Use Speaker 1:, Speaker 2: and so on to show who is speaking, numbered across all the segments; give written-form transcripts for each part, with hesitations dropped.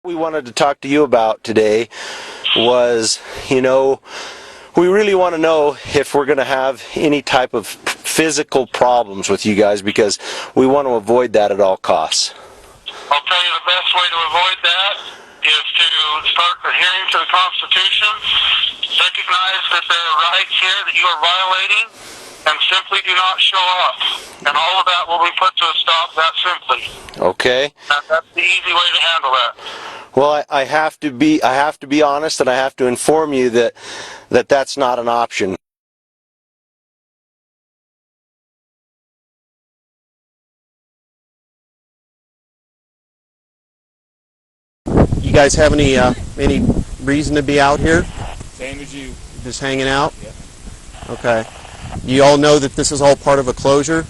Speaker 1: We wanted to talk to you about today was, we really want to know if we're going to have any type of physical problems with you guys, because we want to avoid that at all costs.
Speaker 2: I'll tell you the best way to avoid that is to start adhering to the Constitution, recognize that there are rights here that you are violating, and simply do not show up. And all of that will be put to a stop that simply.
Speaker 1: Okay.
Speaker 2: And that's the easy way to handle that.
Speaker 1: Well, I have to be honest, and I have to inform you that that's not an option.
Speaker 3: You guys have any reason to be out here?
Speaker 4: Same as you.
Speaker 3: Just hanging out?
Speaker 4: Yeah.
Speaker 3: Okay. You all know that this is all part of a closure?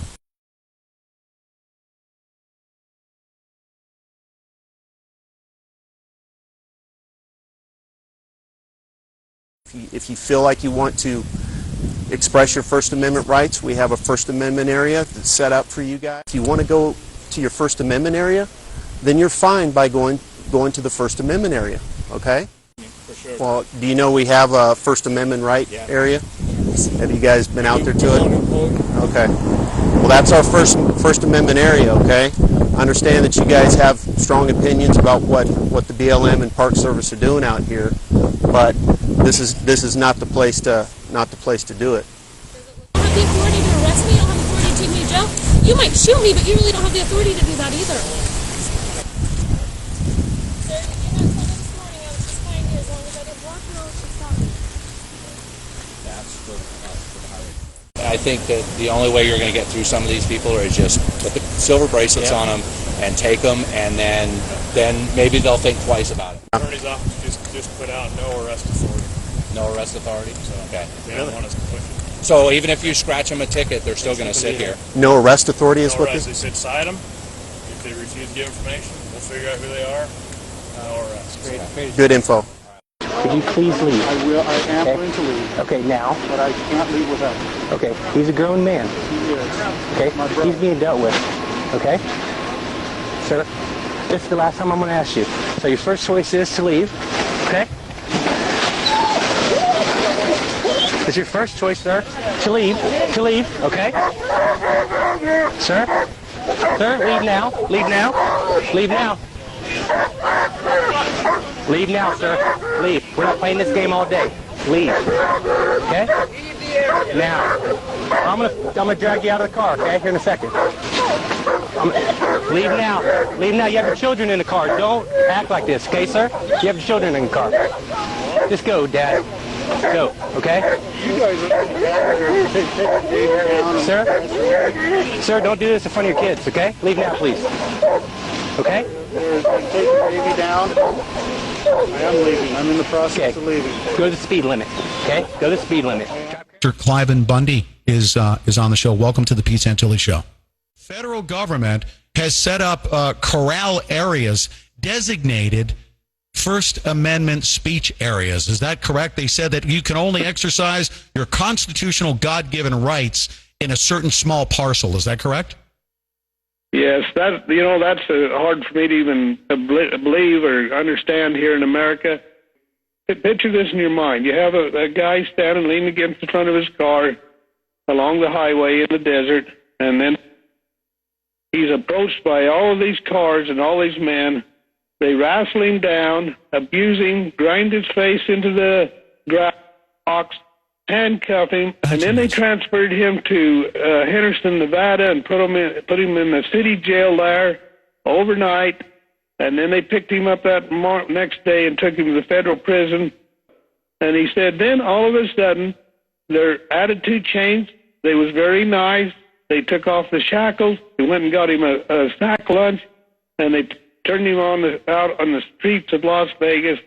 Speaker 3: If you feel like you want to express your First Amendment rights, we have a First Amendment area that's set up for you guys. If you want to go to your First Amendment area, then you're fine by going to the First Amendment area, okay?
Speaker 4: For sure.
Speaker 3: Well, do you know we have a First Amendment right area? Have you guys been out there to it? Okay. Well, that's our First Amendment area, okay? I understand that you guys have strong opinions about what the BLM and Park Service are doing out here, but this is not the place to do it.
Speaker 5: You don't have the authority to arrest me. You don't have the authority to take me to jail. You might shoot me, but you really don't have the authority to do that either. Sir, you had someone this morning. I was just fine here as long as I didn't work and I was just stopping.
Speaker 4: That's for the highway. I think that the only way you're going to get through some of these people is just put the silver bracelets on them and take them, and then maybe they'll think twice about it.
Speaker 6: Attorney's office just put out no arrest authority.
Speaker 4: No arrest authority?
Speaker 6: So
Speaker 4: Okay.
Speaker 6: they don't want us to push it.
Speaker 4: So even if you scratch them a ticket, they're still going to sit here?
Speaker 3: No arrest authority is
Speaker 6: No
Speaker 3: what
Speaker 6: arrest.
Speaker 3: this?
Speaker 6: They said cite them. If they refuse to give information, we'll figure out who they are. No arrest.
Speaker 3: Good info.
Speaker 7: Could you please leave?
Speaker 8: I will. I am going to leave.
Speaker 7: Okay, now.
Speaker 8: But I can't leave without you.
Speaker 7: Okay, he's a grown man.
Speaker 8: He is.
Speaker 7: Okay,
Speaker 8: My brother.
Speaker 7: he's being dealt with. Okay? Sir, this is the last time I'm going to ask you. So your first choice is to leave. Okay? It's your first choice, sir, to leave. To leave, okay? Sir? Sir, leave now. Leave now. Leave now. Leave now, sir. Leave. We're not playing this game all day. Leave. Okay? Now. I'm gonna drag you out of the car, okay? Here in a second. Leave now. Leave now. You have your children in the car. Don't act like this, okay, sir? You have your children in the car. Just go, Dad. Go, okay?
Speaker 8: You guys are take
Speaker 7: Sir? Sir, don't do this in front of your kids, okay? Leave now, please. Okay?
Speaker 8: take the baby down. I am leaving. I'm in the process of leaving.
Speaker 7: Go to the speed limit, okay? Go to the speed limit.
Speaker 9: Dr. Cliven Bundy is on the show. Welcome to the Pete Santilli Show. Federal government has set up corral areas designated First Amendment speech areas. Is that correct? They said that you can only exercise your constitutional God-given rights in a certain small parcel. Is that correct?
Speaker 10: Yes, that's hard for me to even believe or understand here in America. Picture this in your mind. You have a guy standing leaning against the front of his car along the highway in the desert, and then he's approached by all of these cars and all these men. They wrestle him down, abuse him, grind his face into the grass box, handcuff him, and then they transferred him to Henderson, Nevada, and put him in the city jail there overnight. And then they picked him up that next day and took him to the federal prison. And he said then all of a sudden their attitude changed. They was very nice. They took off the shackles. They went and got him a sack lunch, and they turned him out on the streets of Las Vegas.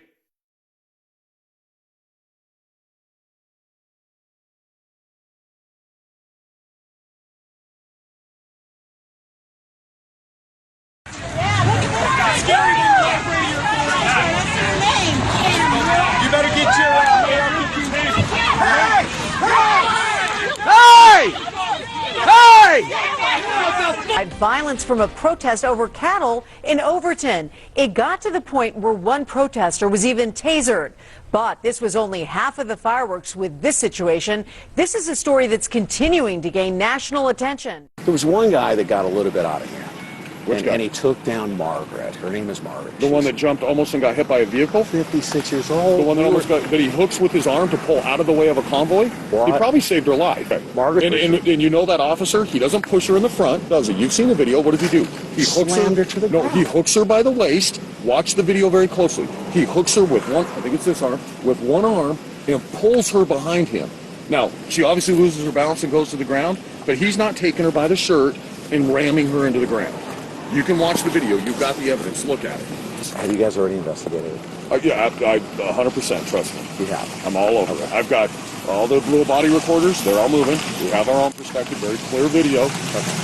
Speaker 6: You better get your
Speaker 3: Hey! Hey!
Speaker 11: Violence from a protest over cattle in Overton. It got to the point where one protester was even tasered. But this was only half of the fireworks with this situation. This is a story that's continuing to gain national attention.
Speaker 12: There was one guy that got a little bit out of hand.
Speaker 13: Which guy?
Speaker 12: And he took down Margaret. Her name is Margaret.
Speaker 13: The one that jumped almost and got hit by a vehicle?
Speaker 12: 56 years old.
Speaker 13: The one that almost got, that he hooks with his arm to pull out of the way of a convoy?
Speaker 12: What?
Speaker 13: He probably saved her life.
Speaker 12: Margaret.
Speaker 13: And you know that officer, he doesn't push her in the front, does he? You've seen the video. What does he do? He hooks
Speaker 12: Slammed her to the ground.
Speaker 13: he hooks her by the waist. Watch the video very closely. He hooks her with one, I think it's this arm, with one arm and pulls her behind him. Now, she obviously loses her balance and goes to the ground, but he's not taking her by the shirt and ramming her into the ground. You can watch the video. You've got the evidence. Look at it.
Speaker 12: Have you guys already investigated it?
Speaker 13: Yeah, I 100%, trust me.
Speaker 12: We have.
Speaker 13: I'm all over it. I've got all the little body recorders. They're all moving. We have our own perspective. Very clear video.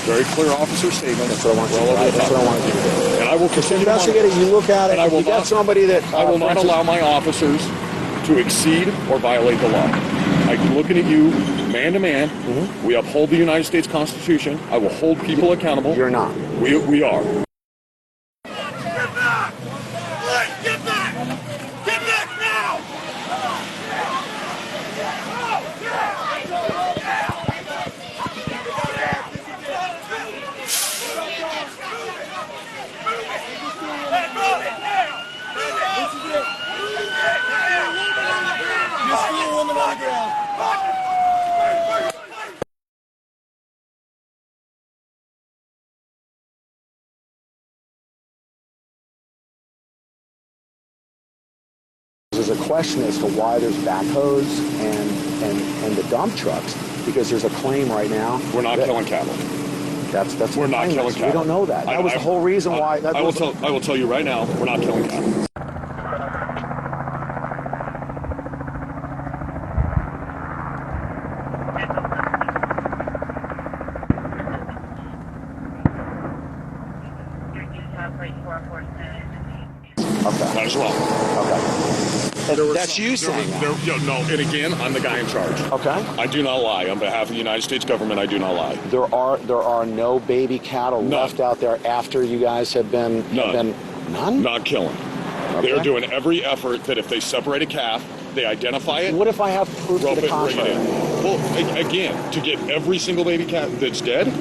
Speaker 13: Very clear officer statement.
Speaker 12: That's what I want you to do. That's what I want you to do.
Speaker 13: And I will continue to
Speaker 12: investigate it. You look at it.
Speaker 13: And I will
Speaker 12: you got somebody that...
Speaker 13: I will not allow my officers to exceed or violate the law. I'm looking at you, man to man. We uphold the United States Constitution. I will hold people accountable.
Speaker 12: You're not.
Speaker 13: We are.
Speaker 12: There's a question as to why there's backhoes and the dump trucks, because there's a claim right now.
Speaker 13: We're not killing cattle.
Speaker 12: That's
Speaker 13: we're not killing cattle.
Speaker 12: We don't know that. That was the whole reason why.
Speaker 13: I will tell you right now, we're not killing cattle.
Speaker 12: Okay.
Speaker 13: That is wrong.
Speaker 12: Okay. That's you saying that.
Speaker 13: No, and again, I'm the guy in charge.
Speaker 12: Okay.
Speaker 13: I do not lie. On behalf of the United States government, I do not lie.
Speaker 12: There are no baby cattle left out there after you guys have been... None?
Speaker 13: Not killing.
Speaker 12: Okay.
Speaker 13: They're doing every effort that if they separate a calf, they identify it.
Speaker 12: What if I have proof to the
Speaker 13: bring it in?
Speaker 12: contrary?
Speaker 13: Well, again, to get every single baby cat that's dead.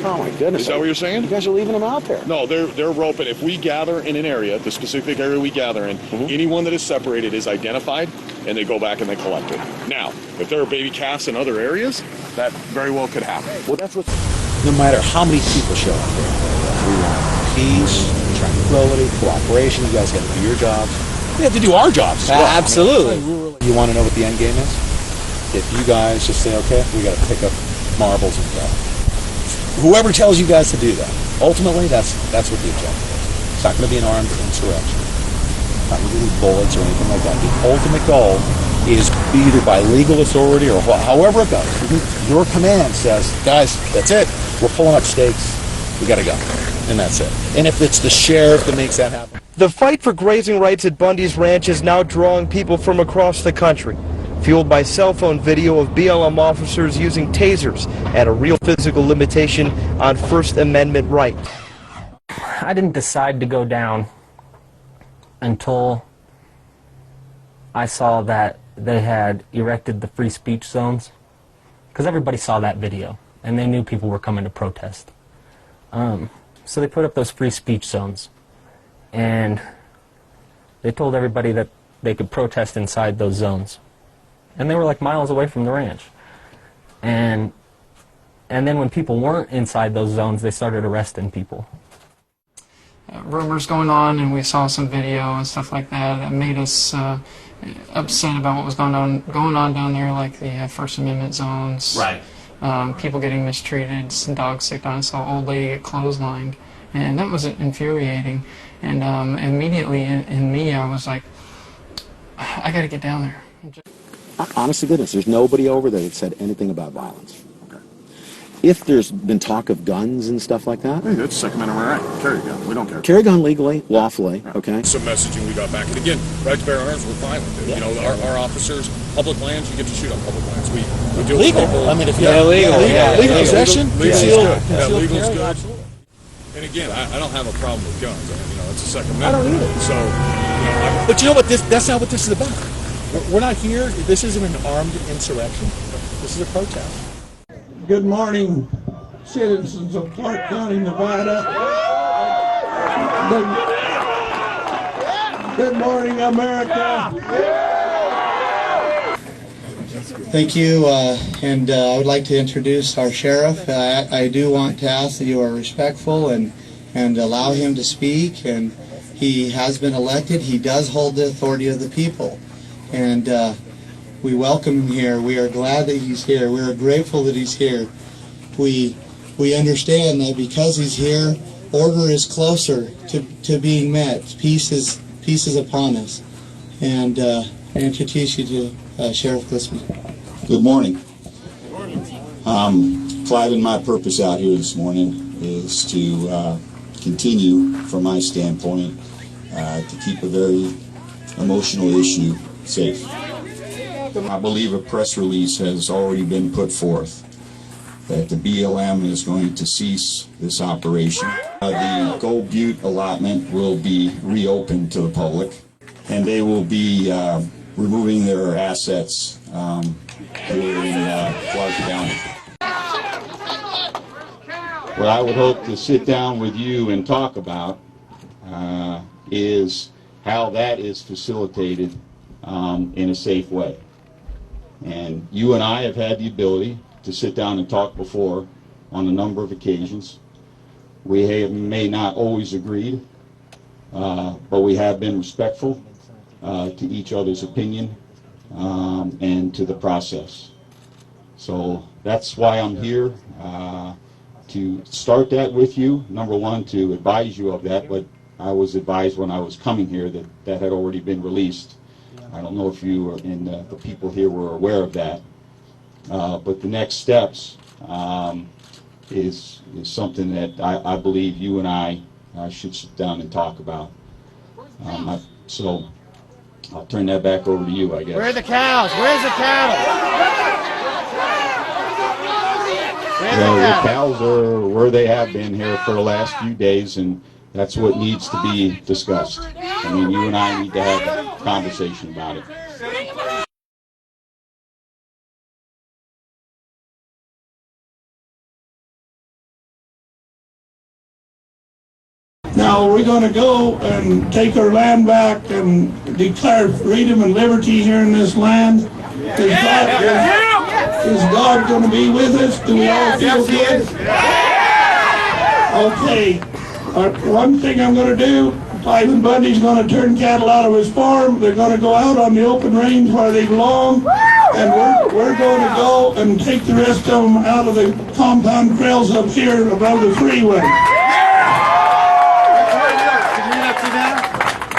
Speaker 12: Oh my goodness!
Speaker 13: Is that what you're saying?
Speaker 12: You guys are leaving them out there.
Speaker 13: No, they're roping. If we gather in an area, the specific area we gather in, anyone that is separated is identified, and they go back and they collect it. Now, if there are baby calves in other areas, that very well could happen.
Speaker 12: Well, that's what.
Speaker 14: No matter how many people show up there, we want peace, tranquility, cooperation. You guys got to do your jobs. We have to do our jobs as well.
Speaker 4: Absolutely.
Speaker 14: You want to know what the end game is? If you guys just say, okay, we got to pick up marbles and go. Whoever tells you guys to do that, ultimately, that's what the objective is. It's not going to be an armed insurrection. It's not going to be bullets or anything like that. The ultimate goal is either by legal authority or however it goes. Your command says, guys, that's it. We're pulling up stakes. We got to go. And that's it. And if it's the sheriff that makes that happen.
Speaker 15: The fight for grazing rights at Bundy's Ranch is now drawing people from across the country, fueled by cell phone video of BLM officers using tasers and a real physical limitation on First Amendment rights.
Speaker 7: I didn't decide to go down until I saw that they had erected the free speech zones, because everybody saw that video and they knew people were coming to protest. So they put up those free speech zones, and they told everybody that they could protest inside those zones. And they were like miles away from the ranch. And then when people weren't inside those zones, they started arresting people.
Speaker 16: Rumors going on, and we saw some video and stuff like that made us upset about what was going on down there, like the First Amendment zones.
Speaker 7: Right.
Speaker 16: People getting mistreated, some dogs sick on, saw old lady get clotheslined, and that was infuriating. And immediately in me, I was like, I got to get down there.
Speaker 12: Honest to goodness, there's nobody over there that said anything about violence. Okay. if there's been talk of guns and stuff like that.
Speaker 13: Hey, that's Second Amendment right. Carry a gun. We don't care.
Speaker 12: Carry a gun legally, lawfully, okay?
Speaker 13: Some messaging we got back. And again, right to bear arms, we're fine with it. You know, our officers, public lands, you get to shoot on public lands. We deal
Speaker 4: Legal.
Speaker 13: with people.
Speaker 4: I mean, if you're legal possession,
Speaker 13: Legal's
Speaker 4: concealed
Speaker 13: good. Yeah, legal's
Speaker 4: carry,
Speaker 13: good.
Speaker 4: absolutely.
Speaker 13: And again, I don't have a problem with guns. I mean, you know, it's a Second Amendment.
Speaker 4: I don't either.
Speaker 13: So, you know,
Speaker 4: But you know what? That's not what this is about. We're not here. This isn't an armed insurrection. This is a protest.
Speaker 17: Good morning, citizens of Clark County, Nevada. Good morning, America.
Speaker 18: Thank you, and I would like to introduce our sheriff. I do want to ask that you are respectful and allow him to speak. And he has been elected. He does hold the authority of the people, and we welcome him here. We are glad that he's here. We are grateful that he's here. We understand that because he's here, order is closer to being met. Peace is upon us. And I introduce you to Sheriff Glisman.
Speaker 19: Good morning. Clive, and my purpose out here this morning is to continue, from my standpoint, to keep a very emotional issue safe. I believe a press release has already been put forth that the BLM is going to cease this operation. The Gold Butte allotment will be reopened to the public, and they will be removing their assets here in Clark County. What I would hope to sit down with you and talk about is how that is facilitated in a safe way. And you and I have had the ability to sit down and talk before on a number of occasions. We may not always agreed, but we have been respectful to each other's opinion and to the process. So that's why I'm here, to start that with you. Number one, to advise you of that, but I was advised when I was coming here that that had already been released. I don't know if you and the people here were aware of that. But the next steps is something that I believe you and I should sit down and talk about. So I'll turn that back over to you, I guess.
Speaker 20: Where are the cows? Where's the cattle?
Speaker 19: Well, the cows are where they have been here for the last few days, and that's what needs to be discussed. I mean, you and I need to have a conversation about it.
Speaker 17: Now we're going to go and take our land back and declare freedom and liberty here in this land. Is God going to be with us? Do we all feel good? Okay. One thing I'm going to do, Clive and Bundy's going to turn cattle out of his farm. They're going to go out on the open range where they belong. And we're going to go and take the rest of them out of the compound trails up here above the freeway.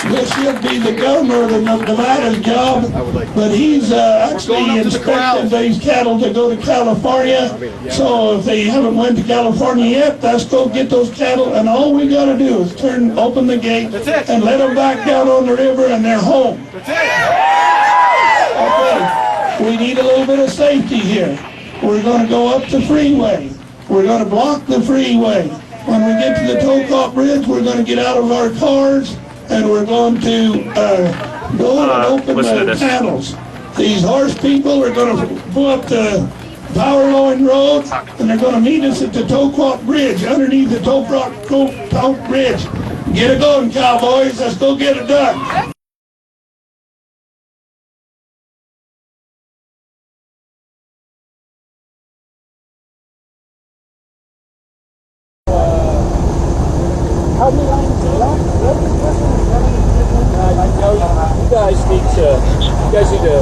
Speaker 17: This should be the governor of Nevada's job, but he's actually inspected these cattle to go to California. So if they haven't went to California yet, let's go get those cattle, and all we got to do is open the gate and let them back down on the river, and they're home. Okay, we need a little bit of safety here. We're going to go up the freeway. We're going to block the freeway. When we get to the Tocop Bridge, we're going to get out of our cars, and we're going to go and open the channels. These horse people are going to pull up the Power Line Road, and they're going to meet us at the Tocop Bridge, underneath the Tocop Bridge. Get it going, cowboys. Let's go get it done.
Speaker 20: How many lines do you want? You guys need to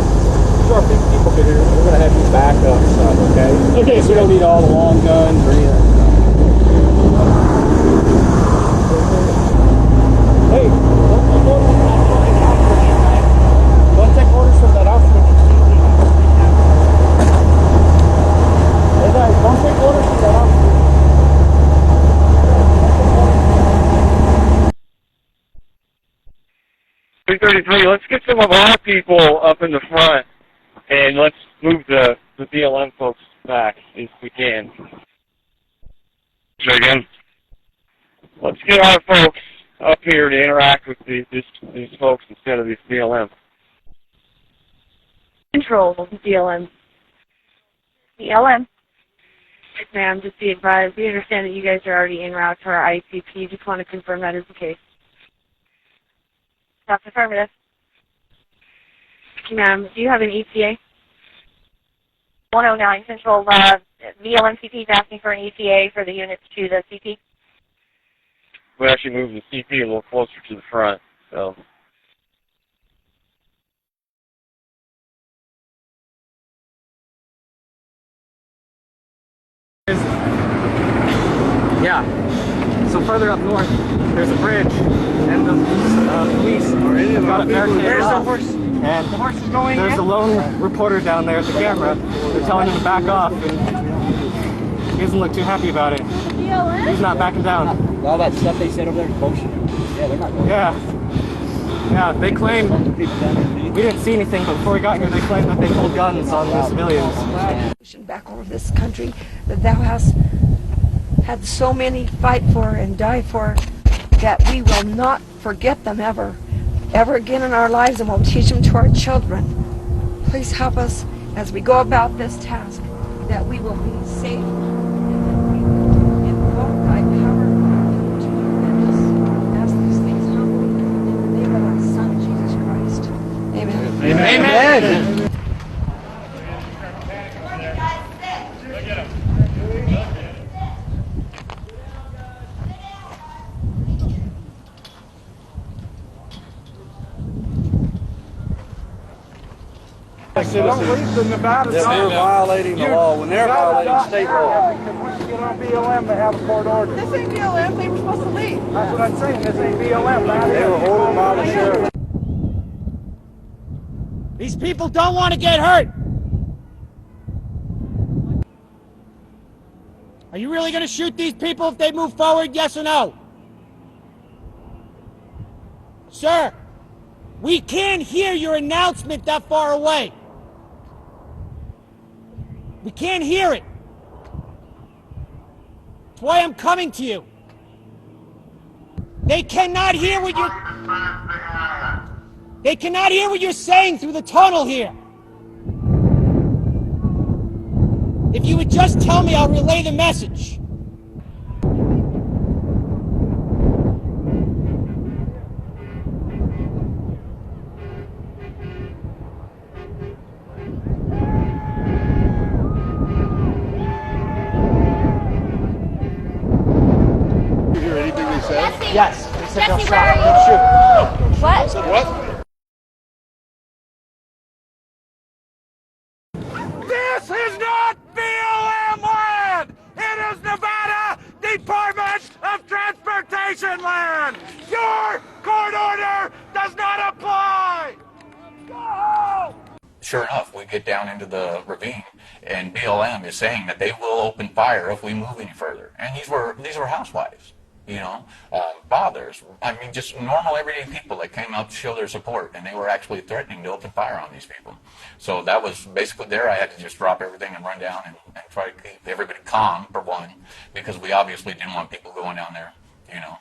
Speaker 20: start thinking people here. We're going to have you back up and stuff, okay? Okay, so we don't need all the long guns or any of that stuff. Hey, don't take orders from that officer. Hey guys, don't take orders from that 333, let's get some of our people up in the front, and let's move the BLM folks back if we can. Say again? Let's get our folks up here to interact with these folks instead of these BLM.
Speaker 21: Control, BLM. BLM. Yes, ma'am, just be advised. We understand that you guys are already en route to our ICP. Just want to confirm that is the case. That's affirmative. Ma'am, do you have an ETA? 109 Central, VLMCP is asking for an ETA for the units to the CP.
Speaker 20: We actually moved the CP a little closer to the front, so.
Speaker 22: Yeah. So further up north, there's a bridge, and the police have got a barricade. There's the horse. And the horse is going. There's a lone reporter down there at the camera. They're telling him to back off, and he doesn't look too happy about it. He's not backing down.
Speaker 23: All that stuff they said over there is bullshit. Yeah, they're not going.
Speaker 22: Yeah. Yeah, they claim we didn't see anything, but before we got here, they claimed that they pulled guns on the civilians.
Speaker 24: Back over this country that thou hast had so many fight for and die for, that we will not forget them ever again in our lives, and we'll teach them to our children. Please help us as we go about this task, that we will be safe, and that we will invoke thy power to just ask these things humbly in the name of thy Son, Jesus Christ. Amen.
Speaker 22: Amen. Amen.
Speaker 8: Don't leave the Nevada. They're violating the law when they're violating state law. Once you get on BLM, they have a court order.
Speaker 24: This ain't BLM, they were supposed to leave.
Speaker 8: That's what I'm saying. This ain't BLM. They were ordered by the sheriff.
Speaker 22: These people don't want to get hurt. Are you really going to shoot these people if they move forward, yes or no? Sir, we can't hear your announcement that far away. We can't hear it. That's why I'm coming to you. They cannot hear what you're saying through the tunnel here. If you would just tell me, I'll relay the message. Yes. They said they'll stop. They'll shoot.
Speaker 24: What?
Speaker 8: What?
Speaker 22: This is not BLM land! It is Nevada Department of Transportation land! Your court order does not apply! Go!
Speaker 4: Sure enough, we get down into the ravine, and BLM is saying that they will open fire if we move any further. And these were housewives. You know, fathers, I mean, just normal everyday people that came out to show their support, and they were actually threatening to open fire on these people. So that was basically there. I had to just drop everything and run down and try to keep everybody calm, for one, because we obviously didn't want people going down there, you know,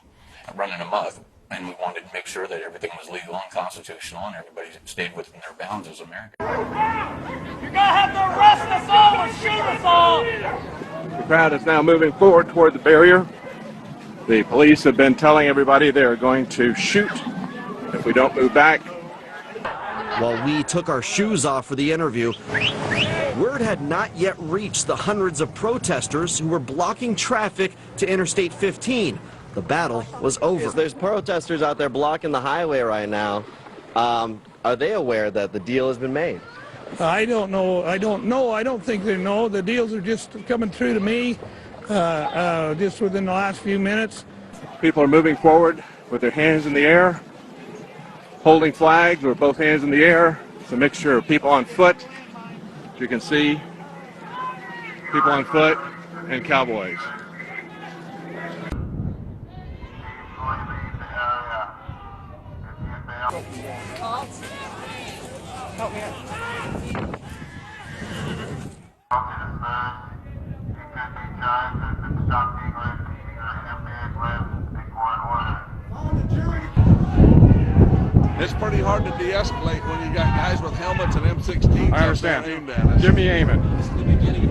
Speaker 4: running amok. And we wanted to make sure that everything was legal and constitutional and everybody stayed within their bounds as Americans.
Speaker 22: You're gonna have to arrest us all and shoot us all!
Speaker 13: The crowd is now moving forward toward the barrier. The police have been telling everybody they're going to shoot if we don't move back.
Speaker 15: While we took our shoes off for the interview, word had not yet reached the hundreds of protesters who were blocking traffic to Interstate 15. The battle was over.
Speaker 3: There's protesters out there blocking the highway right now. Are they aware that the deal has been made?
Speaker 17: I don't know. I don't think they know. The deals are just coming through to me just within the last few minutes.
Speaker 13: People are moving forward with their hands in the air, holding flags with both hands in the air. It's a mixture of people on foot, as you can see, people on foot, and cowboys.
Speaker 22: Help me out.
Speaker 13: It's pretty hard to de-escalate when you got guys with helmets and M16s.
Speaker 6: I understand.
Speaker 13: Aimed at us.
Speaker 6: Give me aiming.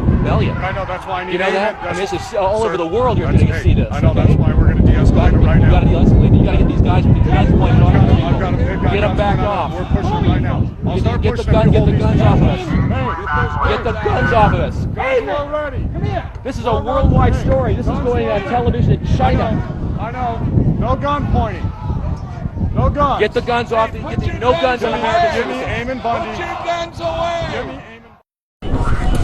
Speaker 20: Rebellion.
Speaker 6: I know, that's why I need
Speaker 20: You know that?
Speaker 6: aiming.
Speaker 20: I mean, this is all over the world. You're going to
Speaker 6: Hey,
Speaker 20: see this.
Speaker 6: I know, that's why we're going to de-escalate it right
Speaker 20: You got
Speaker 6: now.
Speaker 20: to de-escalate. You got to get these guys with these guns pointed on other people.
Speaker 6: I've got
Speaker 20: Get them back off.
Speaker 6: We're pushing it right now. I'll start
Speaker 20: Get the
Speaker 6: pushing
Speaker 20: gun.
Speaker 6: it.
Speaker 20: Get the guns off of us.
Speaker 6: Hey,
Speaker 20: Get the guns off of us.
Speaker 6: we're ready. Come here.
Speaker 20: This is a worldwide story. This is going on television in China.
Speaker 6: I know. No gun pointing. No guns.
Speaker 20: Get the guns off. No guns on American
Speaker 6: Give me
Speaker 20: citizens.
Speaker 6: aiming, Bundy.
Speaker 13: Put your guns away.
Speaker 6: Give me aiming.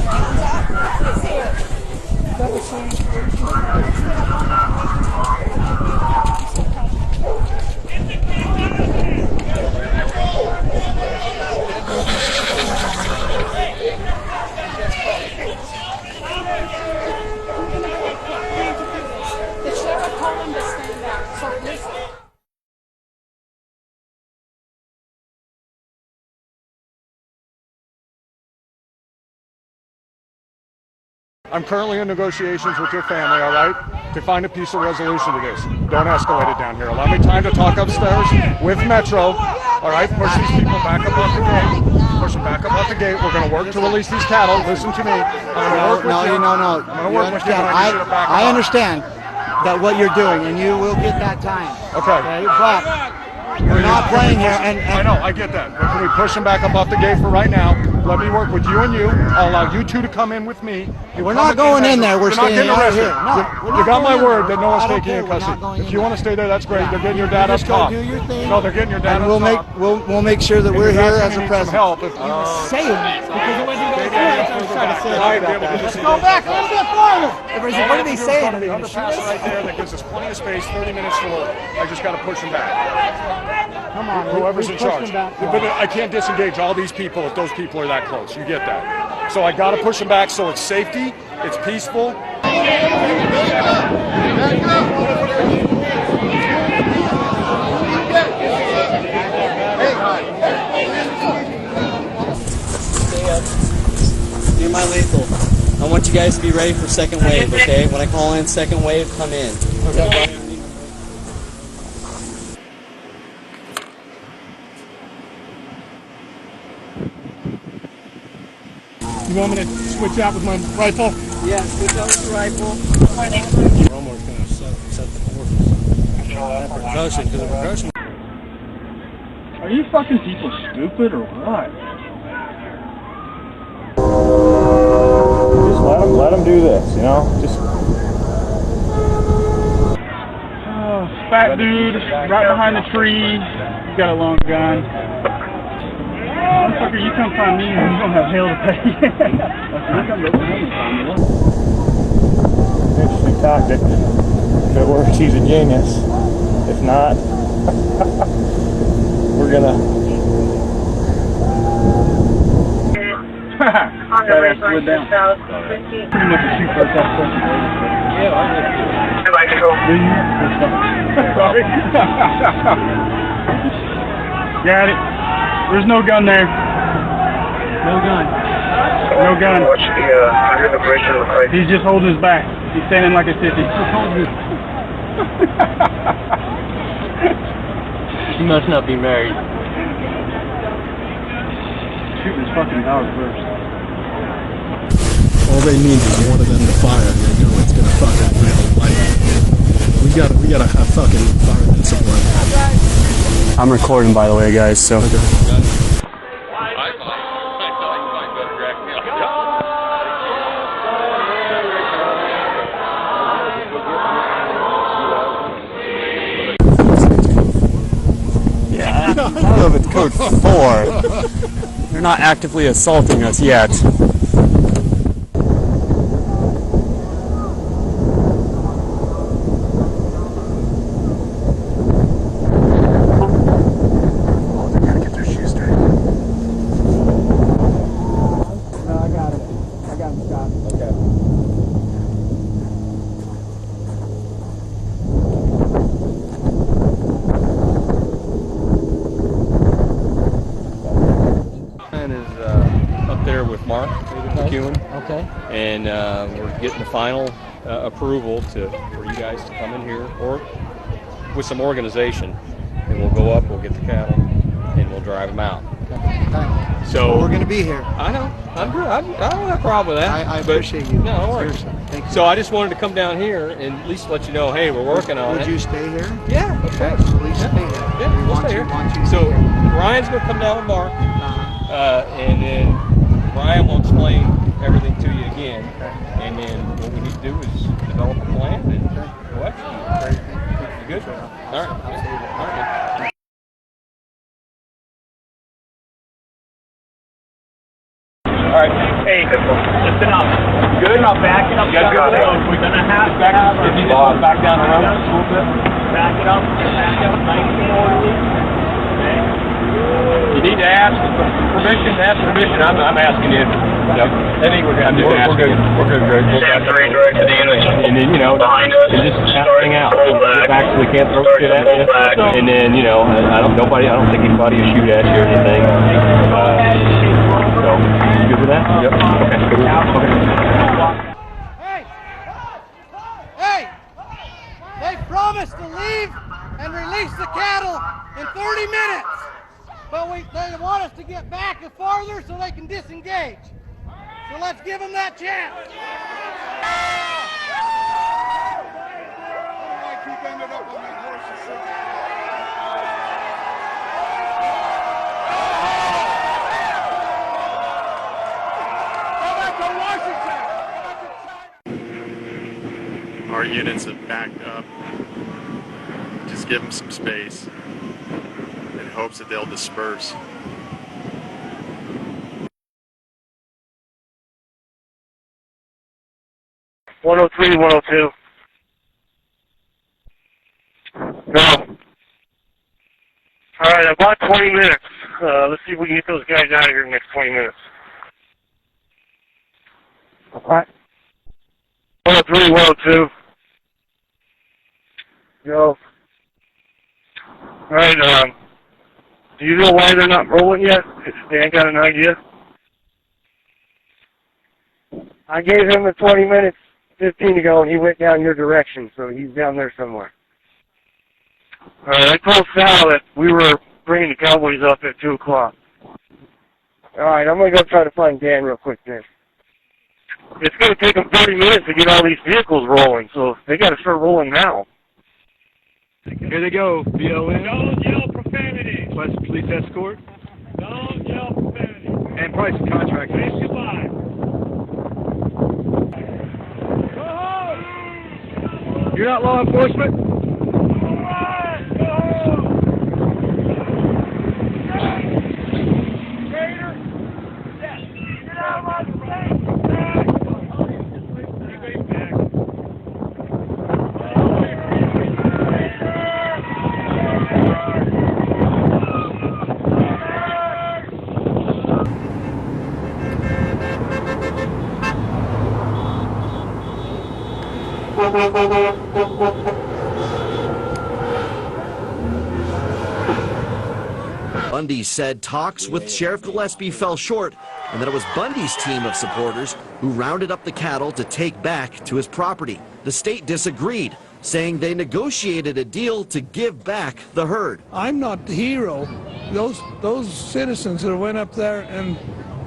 Speaker 1: The sheriff told him to stand out, so listen.
Speaker 6: I'm currently in negotiations with your family, all right, to find a peaceful resolution to this. Don't escalate it down here. Allow me time to talk upstairs with Metro, all right? Push these people back up off the gate. Push them back up off the gate. We're going to work to release these cattle. Listen to me. I'm going to work with you.
Speaker 2: No.
Speaker 6: I'm going to work with you.
Speaker 2: I understand that what you're doing, and you will get that time.
Speaker 6: Okay.
Speaker 2: But we're not playing here, and
Speaker 6: I know, I get that. But can we push them back up off the gate for right now? Let me work with you and you. I'll allow you two to come in with me.
Speaker 2: we're not going in there. We're staying
Speaker 6: getting
Speaker 2: out
Speaker 6: arrested.
Speaker 2: here. No,
Speaker 6: You got my word that no one's
Speaker 2: I don't
Speaker 6: taking you in
Speaker 2: care. We're not
Speaker 6: custody.
Speaker 2: going
Speaker 6: If
Speaker 2: in
Speaker 6: you want to stay there, that's great. They're getting your dad up
Speaker 2: just go
Speaker 6: top.
Speaker 2: do your thing.
Speaker 6: No, they're getting your dad
Speaker 2: And
Speaker 6: up top.
Speaker 2: we'll make sure that
Speaker 6: And
Speaker 2: we're
Speaker 6: your
Speaker 2: here
Speaker 6: dad's
Speaker 2: as
Speaker 6: gonna
Speaker 2: a
Speaker 6: need some
Speaker 2: presence.
Speaker 6: help if
Speaker 2: Say it. Because it wasn't going
Speaker 6: Let's
Speaker 2: go back a little bit farther. What are they saying?
Speaker 6: The underpass right there that gives us plenty of space, 30 minutes to work. I just got to push them back.
Speaker 2: Come on,
Speaker 6: Whoever's
Speaker 2: we
Speaker 6: in
Speaker 2: pushed
Speaker 6: charge.
Speaker 2: them back.
Speaker 6: But I can't disengage all these people if those people are that close. You get that. So I got to push them back so it's safety, it's peaceful.
Speaker 5: Do my lethal. I want you guys to be ready for second wave, okay? When I call in second wave, come in. Okay.
Speaker 22: You want me to switch out with my rifle?
Speaker 5: Yeah, switch out with your rifle.
Speaker 22: We're almost going to set the forces. Percussion, because the percussion.
Speaker 8: Are you fucking people stupid or what? Just let them do this, you know? Just. Fat dude, right behind the tree. He's got a long gun. Motherfucker, you come find me and you don't have hell to pay. Interesting tactic. If it works, he's a genius. If not, we're gonna. That ass slid down. Pretty much a shoot first off question. Yeah, I'd like to go. Do you? Sorry. Got it. There's no gun there. No gun. No gun. He's just holding his back. He's standing like a sissy.
Speaker 5: He must not be married.
Speaker 8: Shoot his fucking dog first.
Speaker 9: All they need is one of them to fire, and they know it's gonna fucking really light. We gotta have fucking fire discipline.
Speaker 5: I'm recording, by the way, guys, so. Yeah, I don't know if it's code 4. They're not actively assaulting us yet.
Speaker 20: here with Mark McEwen.
Speaker 7: Okay.
Speaker 20: And we're getting the final approval for you guys to come in here, or with some organization, and we'll go up, we'll get the cattle, and we'll drive them out. So
Speaker 2: we're going to be here.
Speaker 20: I know. I don't have a problem with that.
Speaker 2: I appreciate you.
Speaker 20: No, don't worry.
Speaker 2: Seriously. Thank you.
Speaker 20: So I just wanted to come down here and at least let you know, hey, we're working on it.
Speaker 2: Would you stay here?
Speaker 20: Yeah, of course.
Speaker 2: Please stay here.
Speaker 20: Yeah,
Speaker 2: We
Speaker 20: we'll
Speaker 2: want
Speaker 20: stay
Speaker 2: you,
Speaker 20: here.
Speaker 2: want you
Speaker 20: So
Speaker 2: here.
Speaker 20: Ryan's going to come down with Mark, and then Ryan will explain everything to you again. And then what we need to do is develop a plan and go execute. You good? All right. All right.
Speaker 8: All right. Hey, listen up. Good enough. Back it up. We're gonna have to have if you just back down the road a little bit. Back it up. Back up. Nice and orderly. Okay.
Speaker 20: You need to ask permission. I'm asking you. Yep. I think we're good. We're good. We're good, Greg. We'll back to the intersection. And then, you know, just hang out. Actually can't throw shit at you. And then, you know, I don't think anybody will shoot at you or anything. So, you good with that? Yep. Okay.
Speaker 10: Hey! They promised to leave and release the cattle in 30 minutes. But they want us to get back farther so they can disengage. So let's give them that chance.
Speaker 11: Our units have backed up. Just give them some space in hopes that they'll disperse.
Speaker 8: .103, 102. No. All right, about 20 minutes. Let's see if we can get those guys out of here in the next 20 minutes. What? 103, 102. Go. All right, do you know why they're not rolling yet? They ain't got an idea? I gave him the 20 minutes 15 ago, and he went down your direction, so he's down there somewhere. All right, I told Sal that we were bringing the Cowboys up at 2 o'clock. All right, I'm going to go try to find Dan real quick then. It's going to take them 30 minutes to get all these vehicles rolling, so they got to start rolling now. Here they go, BON.
Speaker 14: Don't yell profanity.
Speaker 8: Plus police escort.
Speaker 14: Don't yell profanity.
Speaker 8: And price of contract.
Speaker 14: Say goodbye.
Speaker 8: You're not law enforcement?
Speaker 25: Bundy said talks with Sheriff Gillespie fell short and that it was Bundy's team of supporters who rounded up the cattle to take back to his property. The state disagreed, saying they negotiated a deal to give back the herd.
Speaker 17: I'm not the hero. Those citizens that went up there and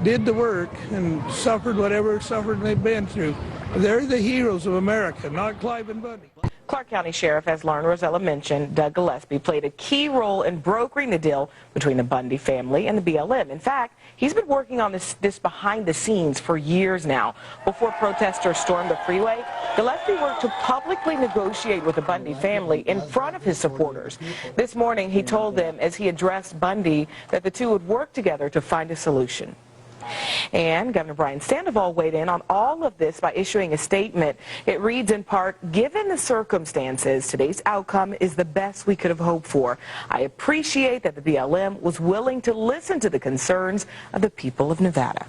Speaker 17: did the work and suffered whatever suffering they've been through, they're the heroes of America, not Clive and Bundy.
Speaker 26: Clark County Sheriff, as Lauren Rosella mentioned, Doug Gillespie played a key role in brokering the deal between the Bundy family and the BLM. In fact, he's been working on this behind the scenes for years now. Before protesters stormed the freeway, Gillespie worked to publicly negotiate with the Bundy family in front of his supporters. This morning, he told them as he addressed Bundy that the two would work together to find a solution. And Governor Brian Sandoval weighed in on all of this by issuing a statement. It reads in part, "Given the circumstances, today's outcome is the best we could have hoped for. I appreciate that the BLM was willing to listen to the concerns of the people of Nevada."